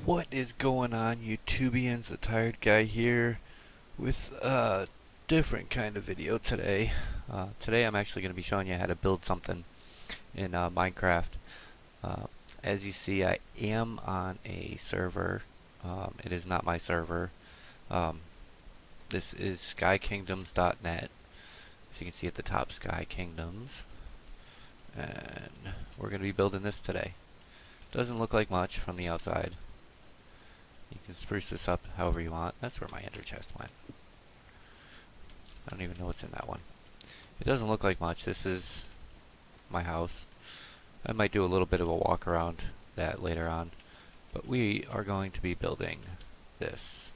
What is going on, YouTubians? The Tired Guy here with a different kind of video today. Today I'm actually going to be showing you how to build something in Minecraft. Uh, as you see, I am on a server. It is not my server. Um, this is skykingdoms.net. As you can see at the top, Sky Kingdoms. And we're going to be building this today. Doesn't look like much from the outside. You can spruce this up however you want. That's where my ender chest went. I don't even know what's in that one. It doesn't look like much. This is my house. I might do a little bit of a walk around that later on. But we are going to be building this.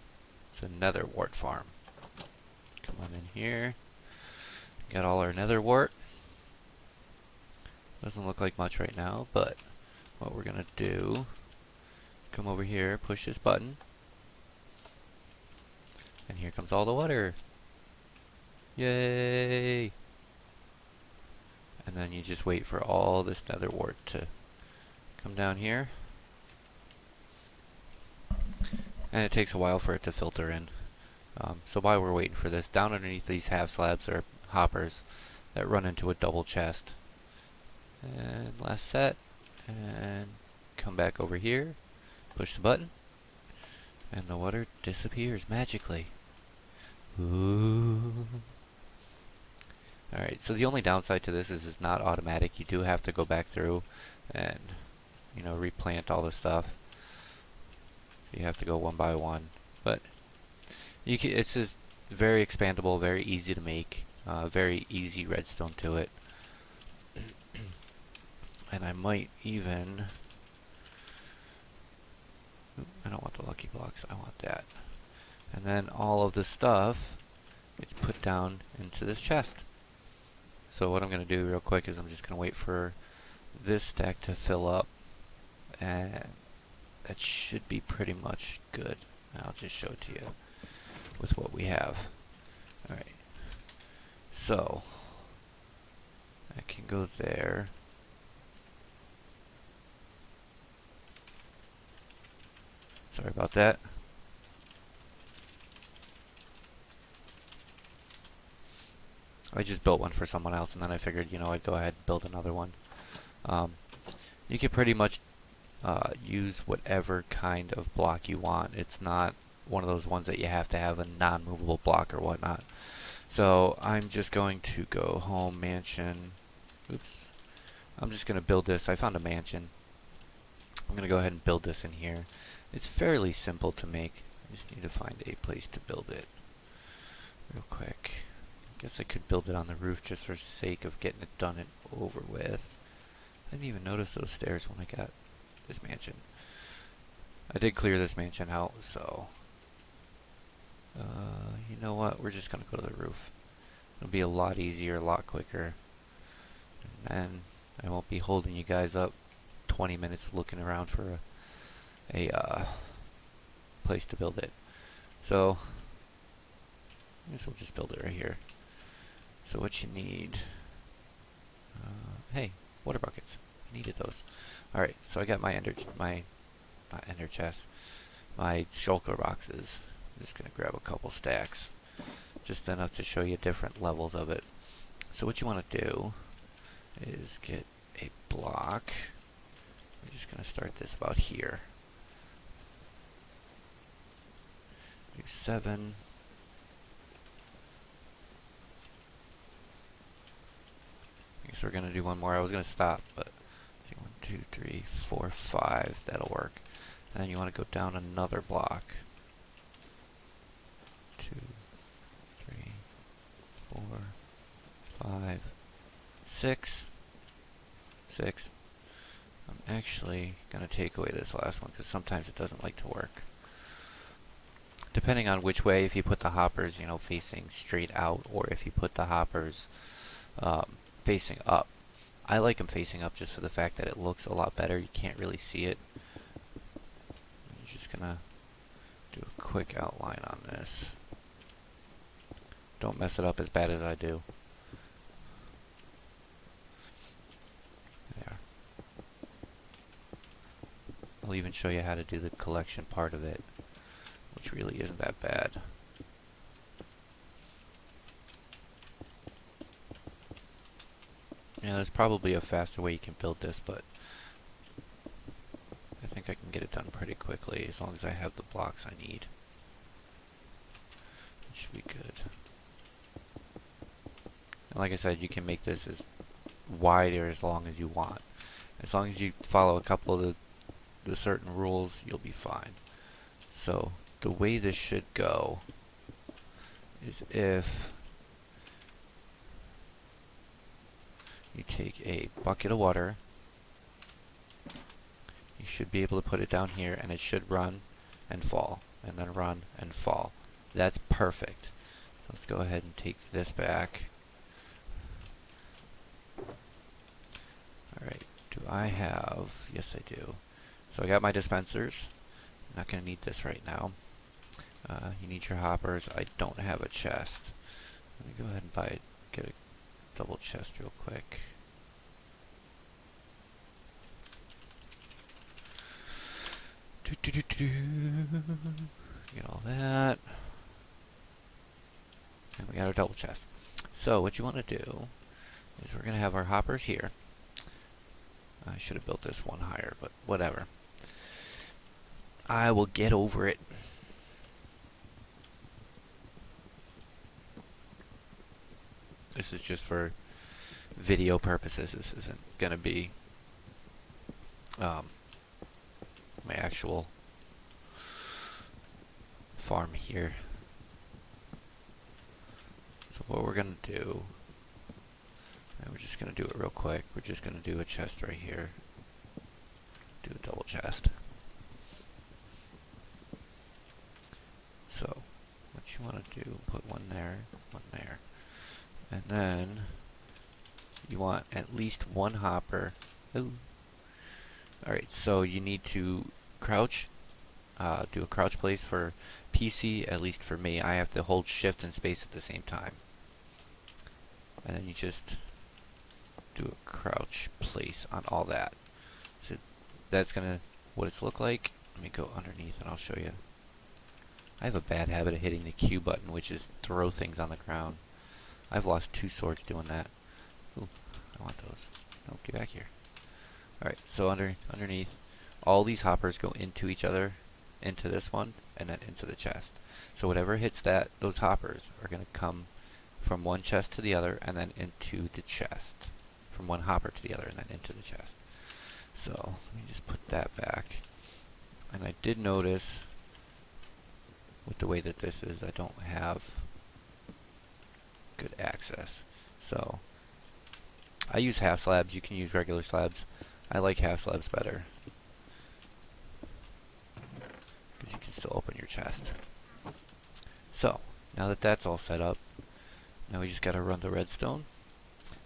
It's a Netherwart farm. Come on in here. Got all our Netherwart. Doesn't look like much right now, but what we're going to do, come over here, push this button, and here comes all the water. Yay! And then you just wait for all this Netherwart to come down here. And it takes a while for it to filter in. So while we're waiting for this, down underneath these half slabs are hoppers that run into a double chest. And last set, and come back over here, push the button, and the water disappears magically. Ooh. Alright, so the only downside to this is it's not automatic. You do have to go back through and, replant all the stuff. So you have to go one by one. But it's just very expandable, very easy to make, very easy redstone to it. And I might even... I don't want the lucky blocks, I want that. And then all of the stuff gets put down into this chest. So what I'm going to do real quick is I'm just going to wait for this stack to fill up. And that should be pretty much good. I'll just show it to you with what we have. Alright. So, I can go there. Sorry about that. I just built one for someone else, and then I figured, I'd go ahead and build another one. You can pretty much use whatever kind of block you want. It's not one of those ones that you have to have a non-movable block or whatnot. So I'm just going to go home, mansion. Oops. I'm just going to build this. I found a mansion. I'm going to go ahead and build this in here. It's fairly simple to make. I just need to find a place to build it real quick. I guess I could build it on the roof just for sake of getting it done and over with. I didn't even notice those stairs when I got this mansion. I did clear this mansion out, so you know what? We're just gonna go to the roof. It'll be a lot easier, a lot quicker, and then I won't be holding you guys up 20 minutes looking around for a place to build it. So I guess we'll just build it right here. So what you need, hey, water buckets. I needed those. Alright, so I got my not ender chest, my shulker boxes. I'm just gonna grab a couple stacks, just enough to show you different levels of it. So what you want to do is get a block. I'm just gonna start this about here. Do 7. I guess we're gonna do one more. I was gonna stop, but let's see, 1, 2, 3, 4, 5. That'll work. And then you want to go down another block. 2, 3, 4, 5, 6. 6. I'm actually gonna take away this last one because sometimes it doesn't like to work. Depending on which way, if you put the hoppers, facing straight out, or if you put the hoppers facing up. I like them facing up just for the fact that it looks a lot better. You can't really see it. I'm just gonna do a quick outline on this. Don't mess it up as bad as I do. There. I'll even show you how to do the collection part of it, which really isn't that bad. Yeah, there's probably a faster way you can build this, but I think I can get it done pretty quickly as long as I have the blocks I need. It should be good. And like I said, you can make this as wide or as long as you want. As long as you follow a couple of the certain rules, you'll be fine. So the way this should go is if you take a bucket of water, you should be able to put it down here and it should run and fall and then run and fall. That's perfect. So let's go ahead and take this back. Alright, do I have... Yes, I do. So I got my dispensers. I'm not going to need this right now. You need your hoppers. I don't have a chest. Let me go ahead and get a double chest real quick. Get all that. And we got our double chest. So what you want to do is we're going to have our hoppers here. I should have built this one higher, but whatever. I will get over it. This is just for video purposes. This isn't going to be my actual farm here. So what we're going to do, and we're just going to do it real quick. We're just going to do a chest right here. Do a double chest. So what you want to do, put one there, and then you want at least one hopper. Ooh. Alright, so you need to crouch, do a crouch place for PC, at least for me. I have to hold shift and space at the same time. And then you just do a crouch place on all that. So that's gonna, what it's look like. Let me go underneath and I'll show you. I have a bad habit of hitting the Q button, which is throw things on the ground. I've lost 2 swords doing that. Ooh, I want those. No, get back here. Alright, so underneath, all these hoppers go into each other, into this one, and then into the chest. So whatever hits those hoppers are going to come from one chest to the other, and then into the chest. From one hopper to the other, and then into the chest. So, let me just put that back. And I did notice, with the way that this is, I don't have good access. So I use half slabs. You can use regular slabs. I like half slabs better because you can still open your chest. So now that that's all set up, now we just got to run the redstone,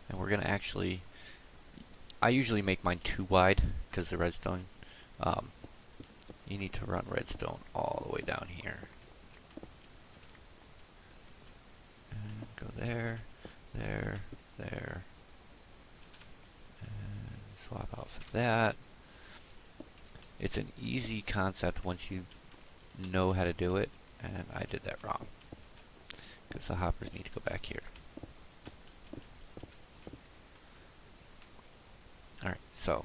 and we're gonna actually, I usually make mine too wide because the redstone, you need to run redstone all the way down here. Go there, there, there, and swap out for that. It's an easy concept once you know how to do it, and I did that wrong because the hoppers need to go back here. Alright, so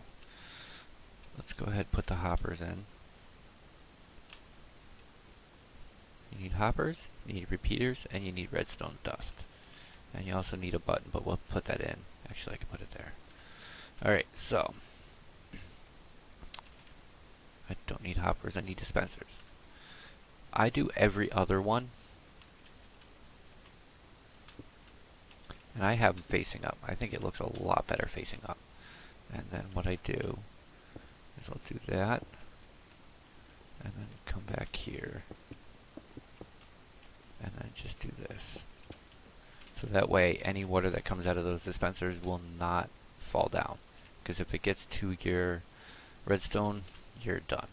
let's go ahead and put the hoppers in. You need hoppers, you need repeaters, and you need redstone dust. And you also need a button, but we'll put that in. Actually, I can put it there. Alright, so I don't need hoppers, I need dispensers. I do every other one, and I have them facing up. I think it looks a lot better facing up. And then what I do is I'll do that, and then come back here, and then just do this. So that way any water that comes out of those dispensers will not fall down, because if it gets to your redstone, you're done.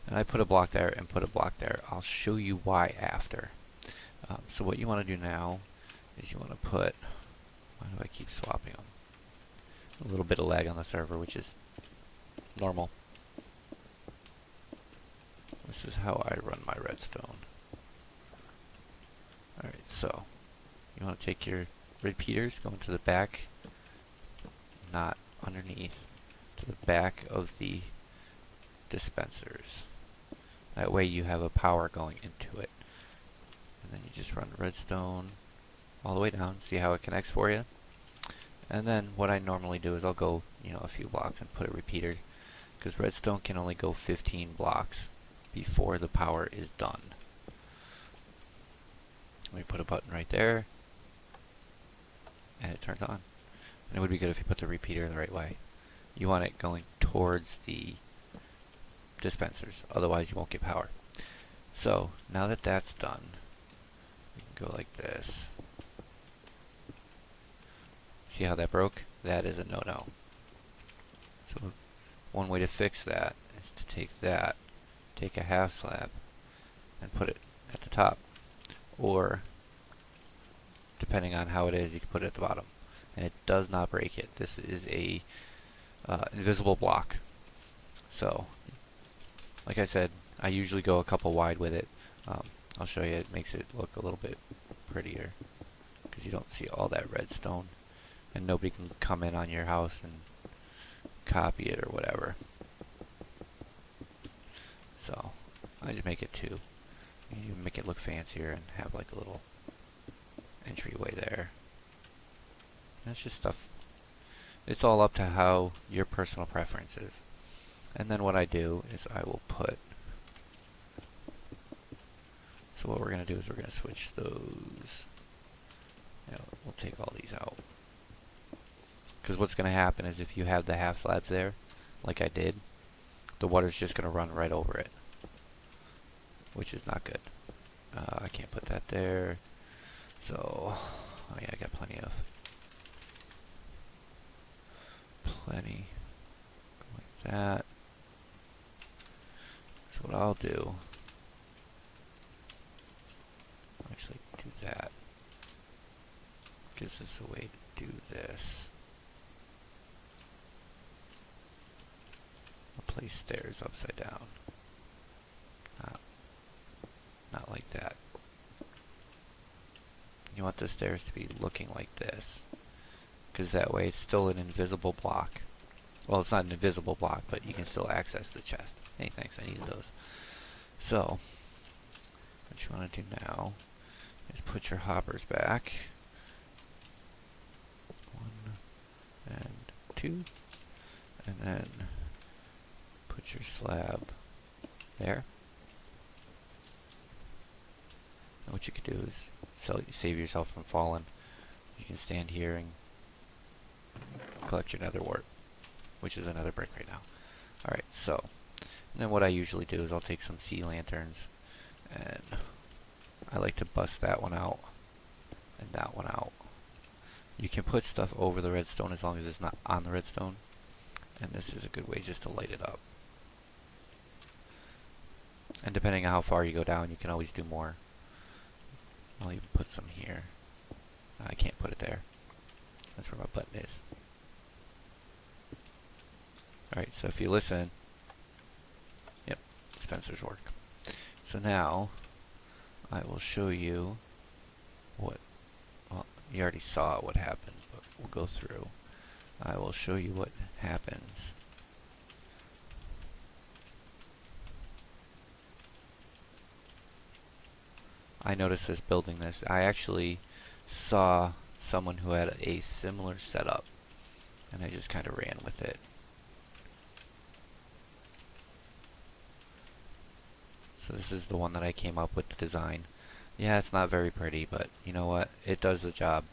And I put a block there and put a block there. I'll show you why after. So what you want to do now is you want to put, why do I keep swapping them? A little bit of lag on the server, which is normal. this is how I run my redstone. Alright, so you want to take your repeaters, go into the back, not underneath, to the back of the dispensers. That way you have a power going into it. And then you just run redstone all the way down, see how it connects for you. And then what I normally do is I'll go, a few blocks and put a repeater, because redstone can only go 15 blocks before the power is done. Let me put a button right there, and it turns on. And it would be good if you put the repeater the right way. You want it going towards the dispensers, otherwise you won't get power. So now that that's done, we can go like this. See how that broke? That is a no-no. So one way to fix that is to take a half slab and put it at the top, or depending on how it is, you can put it at the bottom, and it does not break it. This is a invisible block. So like I said, I usually go a couple wide with it. I'll show you. It makes it look a little bit prettier because you don't see all that redstone, and nobody can come in on your house and copy it or whatever. So I just make it two. You make it look fancier and have like a little entryway there. That's just stuff. It's all up to how your personal preference is. And then what I do is I will put. So what we're going to do is we're going to switch those. We'll take all these out. Because what's going to happen is if you have the half slabs there, like I did, the water's just going to run right over it, which is not good. I can't put that there. So, oh yeah, I got plenty like that. So what I'll do, I'll actually do that. Gives us a way to do this. I'll place stairs upside down. Not like that. You want the stairs to be looking like this, because that way it's still an invisible block. Well, it's not an invisible block, but you can still access the chest. Hey, thanks, I needed those. So, what you want to do now is put your hoppers back. 1 and 2. And then put your slab there. And what you could do is save yourself from falling. You can stand here and collect your Netherwart, which is another brick right now. Alright, so, and then what I usually do is I'll take some sea lanterns, and I like to bust that one out, and that one out. You can put stuff over the redstone as long as it's not on the redstone, and this is a good way just to light it up. And depending on how far you go down, you can always do more. I'll even put some here. I can't put it there. That's where my button is. Alright, so if you listen, yep, dispensers work. So now, I will show you what, well, you already saw what happened, but we'll go through. I will show you what happens. I noticed this building this. I actually saw someone who had a similar setup, and I just kind of ran with it. So this is the one that I came up with the design. Yeah, it's not very pretty, but you know what? It does the job.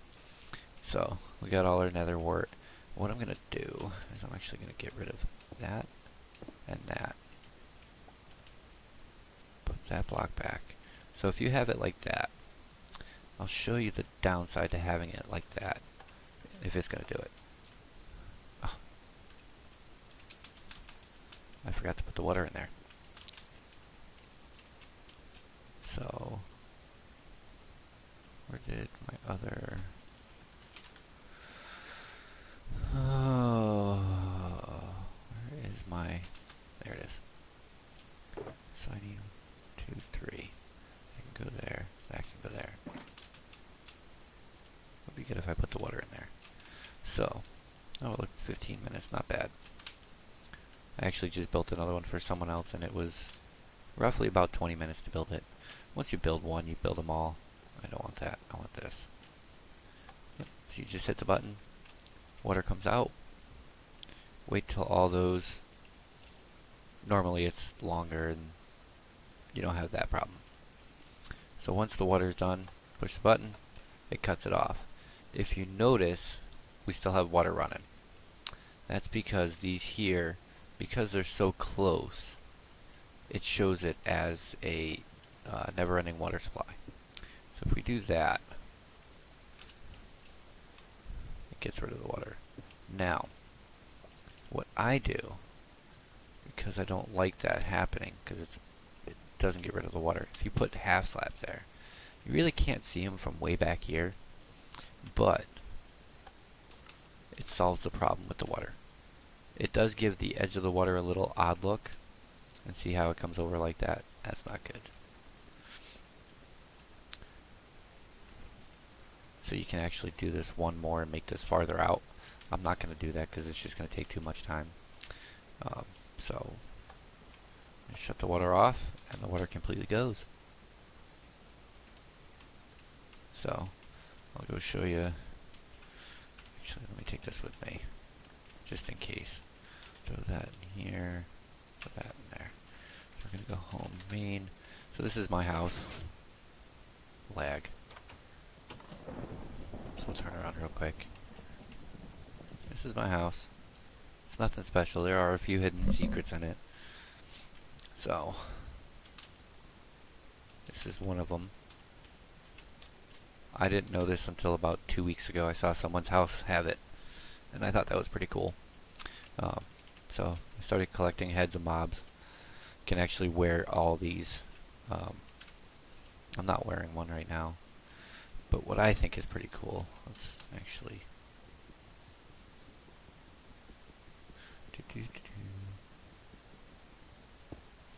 So we got all our Netherwart. What I'm going to do is I'm actually going to get rid of that and that. Put that block back. So if you have it like that, I'll show you the downside to having it like that, if it's going to do it. Oh. I forgot to put the water in there. So, where did my other... Oh, where is my... There it is. So I need 2, 3. That can go there. That can go there. Would be good if I put the water in there. So, oh look, 15 minutes, not bad. I actually just built another one for someone else, and it was roughly about 20 minutes to build it. Once you build one, you build them all. I don't want that. I want this. Yep. So you just hit the button. Water comes out. Wait till all those. Normally it's longer and you don't have that problem. So once the water is done, push the button. It cuts it off. If you notice, we still have water running. That's because these here, because they're so close, it shows it as a never-ending water supply. So if we do that, it gets rid of the water. Now, what I do, because I don't like that happening, because it doesn't get rid of the water, if you put half slabs there, you really can't see them from way back here, but it solves the problem with the water. It does give the edge of the water a little odd look, and see how it comes over like that? That's not good. So you can actually do this one more and make this farther out. I'm not going to do that because it's just going to take too much time. So shut the water off and the water completely goes. So I'll go show you. Actually, let me take this with me just in case. Throw that in here, put that in there. So we're going to go home main. So this is my house. Lag. So we'll turn around real quick. This is my house. It's nothing special. There are a few hidden secrets in it. So this is one of them. I didn't know this until about 2 weeks ago. I saw someone's house have it, and I thought that was pretty cool. So I started collecting heads of mobs. Can actually wear all these. I'm not wearing one right now, but what I think is pretty cool. Let's actually.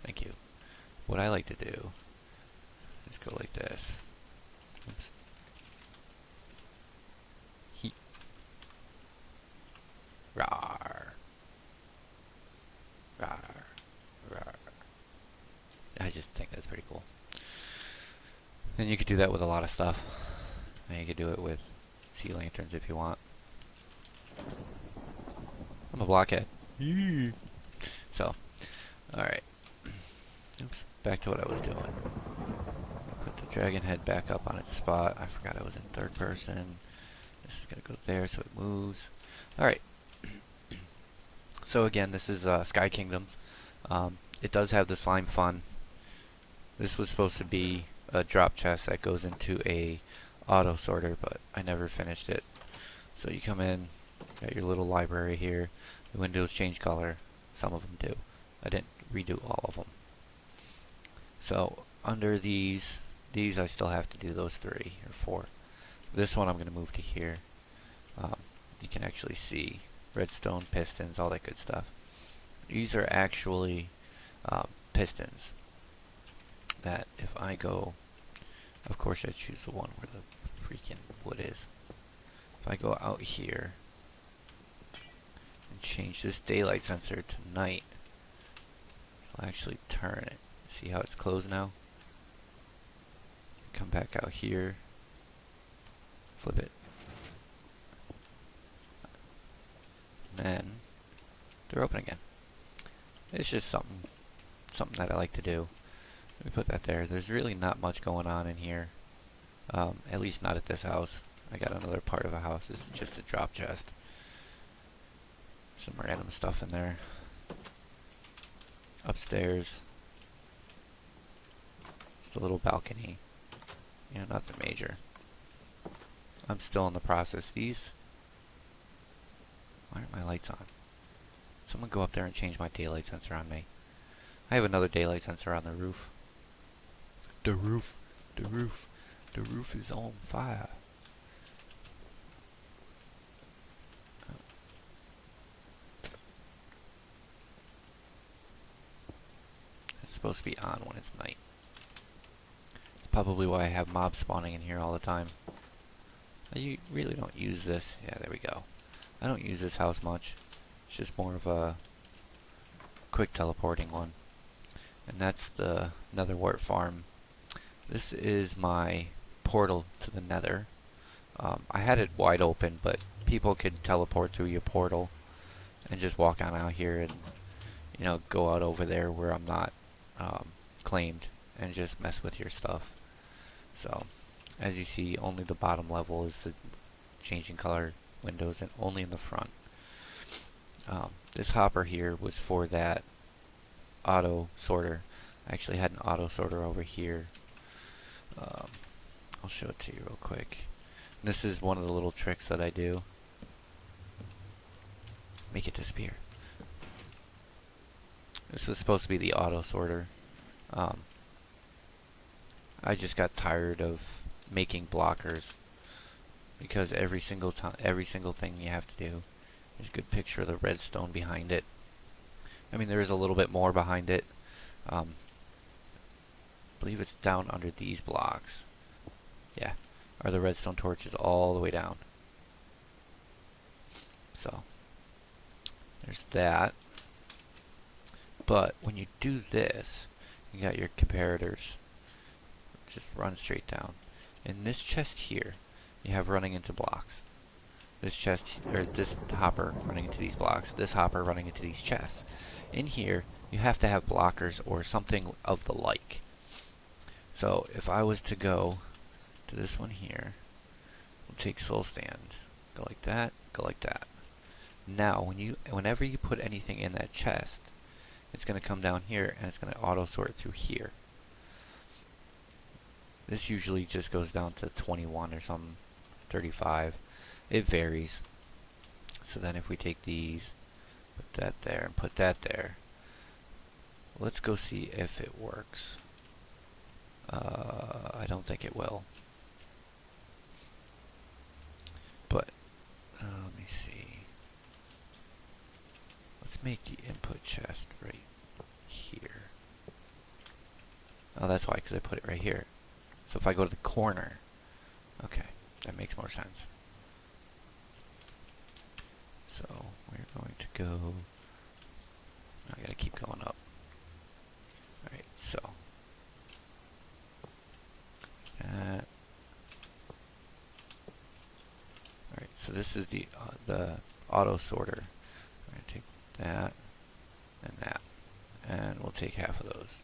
Thank you. What I like to do is go like this. Oops. Heat. Rawr. Rawr. Rawr. I just think that's pretty cool. And you could do that with a lot of stuff. And you could do it with sea lanterns if you want. I'm a blockhead. So, alright. Oops, back to what I was doing. Put the dragon head back up on its spot. I forgot I was in third person. This is going to go there so it moves. Alright. So again, this is Sky Kingdoms. It does have the slime fun. This was supposed to be a drop chest that goes into a auto sorter, but I never finished it. So you come in, got your little library here. The windows change color. Some of them do. I didn't redo all of them. So under these I still have to do those 3 or 4. This one I'm going to move to here. You can actually see redstone, pistons, all that good stuff. These are actually pistons that if I go, of course I choose the one where the freaking wood is. If I go out here and change this daylight sensor to night, I'll actually turn it. See how it's closed now? Come back out here, flip it, and then they're open again. It's just something that I like to do. Let me put that there. There's really not much going on in here, at least not at this house. I got another part of a house. This is just a drop chest. Some random stuff in there. Upstairs, just a little balcony. You know, nothing major. I'm still in the process. Why aren't my lights on? Someone go up there and change my daylight sensor on me. I have another daylight sensor on the roof. The roof is on fire. It's supposed to be on when it's night. Probably why I have mobs spawning in here all the time. You really don't use this. Yeah, there we go. I don't use this house much. It's just more of a quick teleporting one. And that's the Netherwart Farm. This is my portal to the Nether. I had it wide open, but people could teleport through your portal and just walk on out here and, you know, go out over there where I'm not claimed and just mess with your stuff. So, as you see, only the bottom level is the changing color windows, and only in the front. This hopper here was for that auto sorter. I actually had an auto sorter over here. I'll show it to you real quick. This is one of the little tricks that I do. Make it disappear. This was supposed to be the auto sorter. I just got tired of making blockers because every single thing you have to do. There's a good picture of the redstone behind it. I mean, there is a little bit more behind it. I believe it's down under these blocks. Yeah, are the redstone torches all the way down. So there's that. But when you do this, you got your comparators. Just run straight down. In this chest here, you have running into blocks. This chest, or this hopper running into these blocks. This hopper running into these chests. In here, you have to have blockers or something of the like. So if I was to go to this one here, we'll take soul stand. Go like that, go like that. Now, whenever you put anything in that chest, it's going to come down here and it's going to auto sort through here. This usually just goes down to 21 or something, 35. It varies. So then if we take these, put that there, and put that there, let's go see if it works. I don't think it will. But, let me see. Let's make the input chest right here. Oh, that's why, because I put it right here. So if I go to the corner, okay, that makes more sense. So we're going to go, I gotta keep going up. Alright, so that. Alright, so this is the auto sorter. I'm gonna take that and that, and we'll take half of those.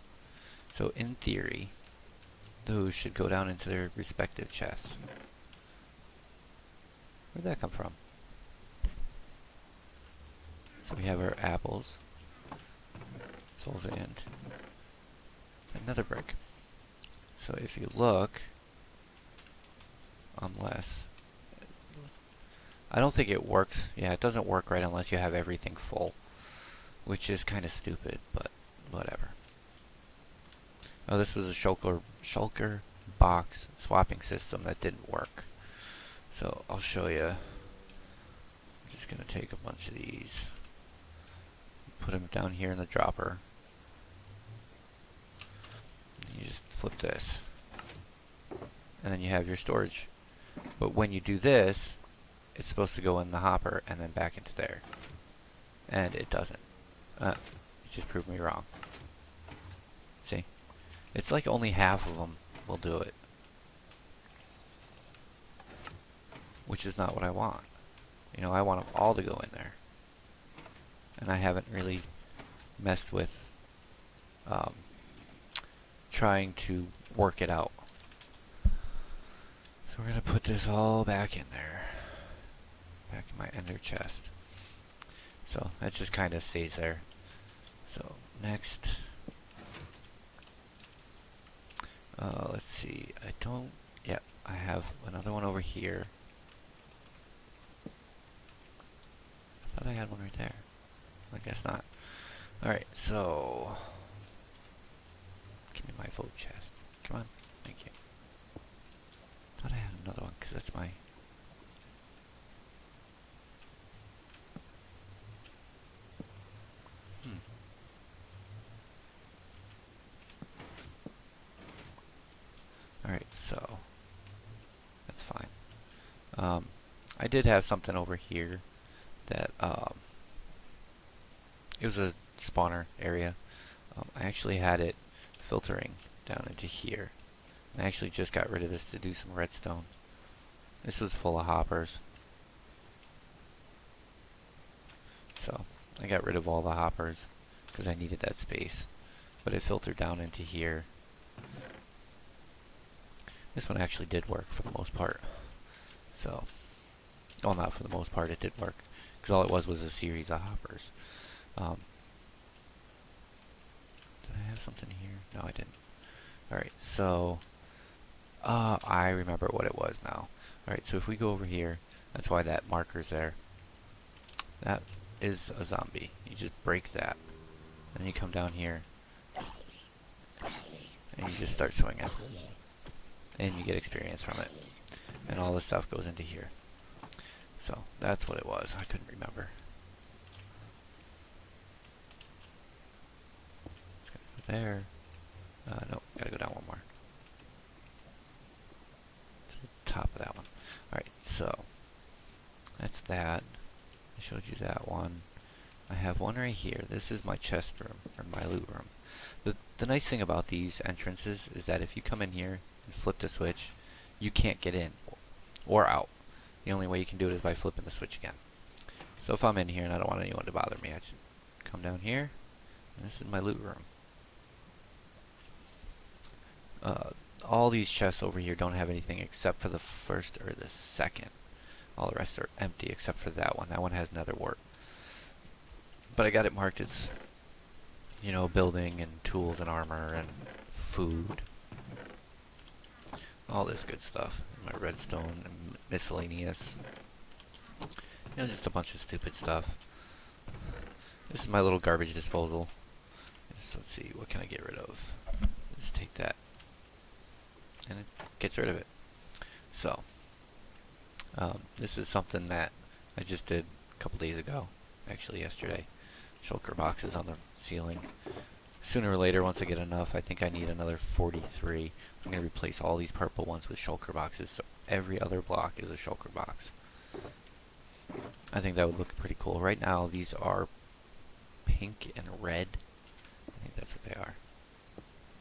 So in theory, those should go down into their respective chests. Where'd that come from? So we have our apples, souls, and another brick. So if you look, unless, I don't think it works. Yeah, it doesn't work right unless you have everything full, which is kind of stupid, but whatever. Oh, this was a shulker box swapping system that didn't work. So I'll show you. I'm just gonna take a bunch of these, put them down here in the dropper. You just flip this, and then you have your storage. But when you do this, it's supposed to go in the hopper and then back into there, and it doesn't. It just proved me wrong. See? It's like only half of them will do it, which is not what I want. You know, I want them all to go in there, and I haven't really messed with trying to work it out. So we're gonna put this all back in there, back in my ender chest. So that just kind of stays there. So next. Let's see, yep, I have another one over here. I thought I had one right there. I guess not. Alright, so give me my vote chest. Come on, thank you. Thought I had another one, because that's my... so that's fine. I did have something over here that it was a spawner area. I actually had it filtering down into here. I actually just got rid of this to do some redstone. This was full of hoppers. So I got rid of all the hoppers because I needed that space. But it filtered down into here. This one actually did work for the most part. So, well, not for the most part, it did work. Because all it was a series of hoppers. Did I have something here? No, I didn't. Alright, so I remember what it was now. Alright, so if we go over here, that's why that marker's there. That is a zombie. You just break that. Then you come down here. And you just start swinging. And you get experience from it. And all this stuff goes into here. So, that's what it was. I couldn't remember. It's gonna go there. Nope, gotta go down one more. To the top of that one. Alright, so that's that. I showed you that one. I have one right here. This is my chest room, or my loot room. The nice thing about these entrances is that if you come in here and flip the switch, you can't get in or out. The only way you can do it is by flipping the switch again. So if I'm in here and I don't want anyone to bother me, I just come down here, and this is my loot room. All these chests over here don't have anything except for the first or the second. All the rest are empty except for that one. That one has Netherwart. But I got it marked as, you know, building and tools and armor and food. All this good stuff. My redstone and miscellaneous. You know, just a bunch of stupid stuff. This is my little garbage disposal. Let's see, what can I get rid of? Just take that. And it gets rid of it. So, this is something that I just did a couple days ago. Actually, yesterday. Shulker boxes on the ceiling. Sooner or later, once I get enough, I think I need another 43. I'm going to replace all these purple ones with shulker boxes, so every other block is a shulker box. I think that would look pretty cool. Right now, these are pink and red. I think that's what they are.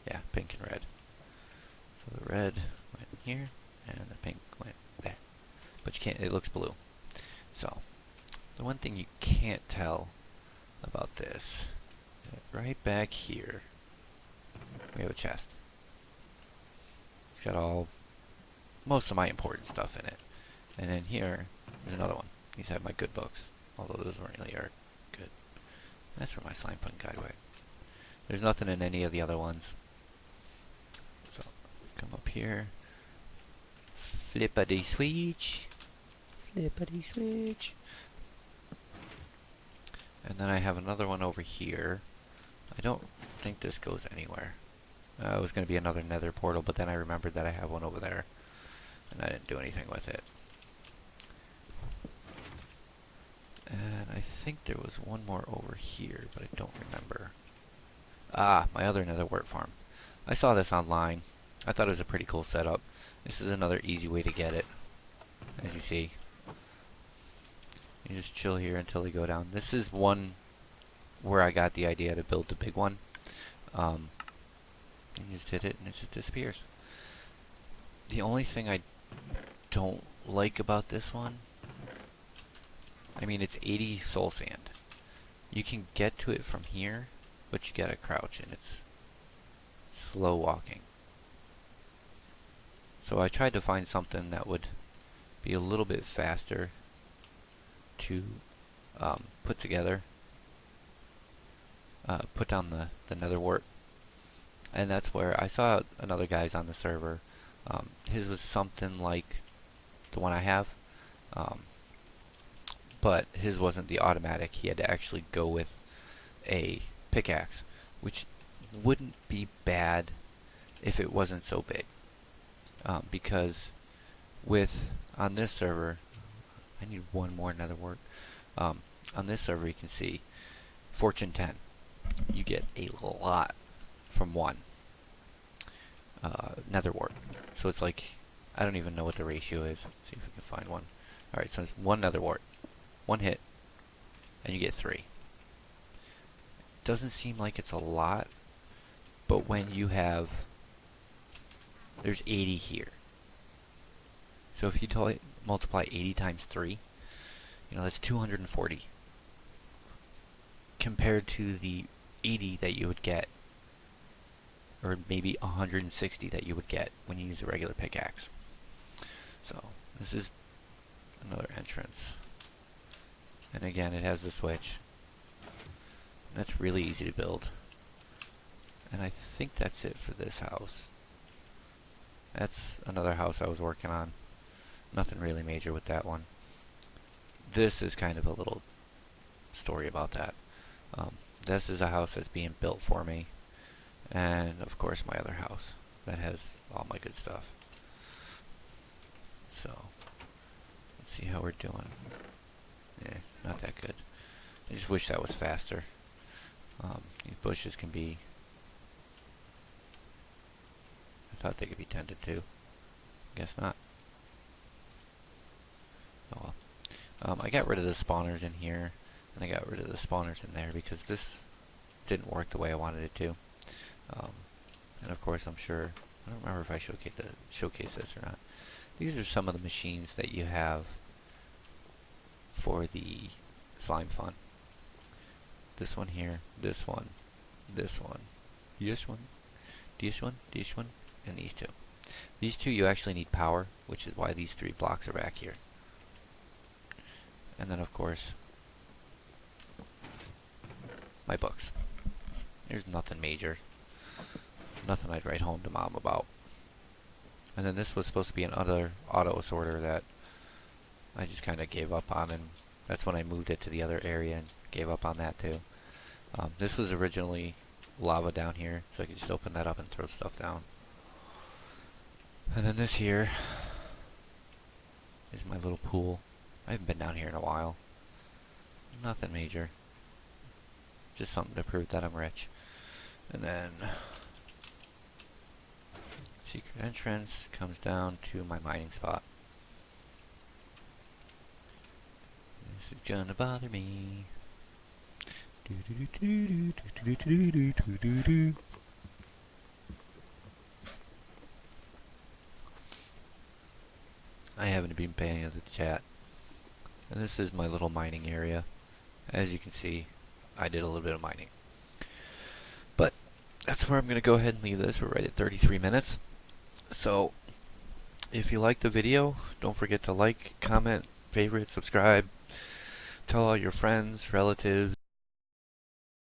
Yeah, pink and red. So the red went here, and the pink went there. But you can't, it looks blue. So, the one thing you can't tell about this, right back here, we have a chest. It's got most of my important stuff in it. And then here, there's another one. These have my good books, although those weren't really are good. That's where my slime fun guide went. There's nothing in any of the other ones. So, come up here. Flippity switch. Flippity switch. And then I have another one over here. I don't think this goes anywhere. It was going to be another nether portal, but then I remembered that I have one over there. And I didn't do anything with it. And I think there was one more over here, but I don't remember. Ah, my other Netherwart Farm. I saw this online. I thought it was a pretty cool setup. This is another easy way to get it. As you see. You just chill here until they go down. This is one where I got the idea to build the big one. You just hit it and it just disappears. The only thing I don't like about this one, I mean, it's 80 soul sand. You can get to it from here, but you gotta crouch and it's slow walking. So I tried to find something that would be a little bit faster to put together, put down the Netherwart, and that's where I saw another guy's on the server. His was something like the one I have, but his wasn't the automatic. He had to actually go with a pickaxe, which wouldn't be bad if it wasn't so big, because on this server, I need one more Netherwart. On this server, you can see Fortune 10. You get a lot from one Netherwart. So it's like, I don't even know what the ratio is. Let's see if we can find one. Alright, so it's 1 Netherwart. 1 hit, and you get 3. Doesn't seem like it's a lot, but when you have, there's 80 here. So if you multiply 80 times 3, that's 240. Compared to the 80 that you would get, or maybe 160 that you would get when you use a regular pickaxe. So this is another entrance. And again, it has the switch. That's really easy to build. And I think that's it for this house. That's another house I was working on. Nothing really major with that one. This is kind of a little story about that. This is a house that's being built for me. And of course my other house that has all my good stuff. So, let's see how we're doing. Not that good. I just wish that was faster. These bushes can be, I thought they could be tended to. Guess not. Oh well. I got rid of the spawners in here, and I got rid of the spawners in there because this didn't work the way I wanted it to. And of course, I'm sure, I don't remember if I showcase this or not. These are some of the machines that you have for the slime fun. This one here, this one, this one, this one, this one, this one, and these two. These two you actually need power, which is why these 3 blocks are back here. And then of course, my books. There's nothing major. Nothing I'd write home to Mom about. And then this was supposed to be another auto sorter that I just kind of gave up on, and that's when I moved it to the other area and gave up on that too. This was originally lava down here, so I could just open that up and throw stuff down. And then this here is my little pool. I haven't been down here in a while. Nothing major. Just something to prove that I'm rich. And then secret entrance comes down to my mining spot. This is gonna bother me. I haven't been paying attention to the chat. And this is my little mining area. As you can see, I did a little bit of mining. But that's where I'm going to go ahead and leave this. We're right at 33 minutes. So, if you liked the video, don't forget to like, comment, favorite, subscribe. Tell all your friends, relatives,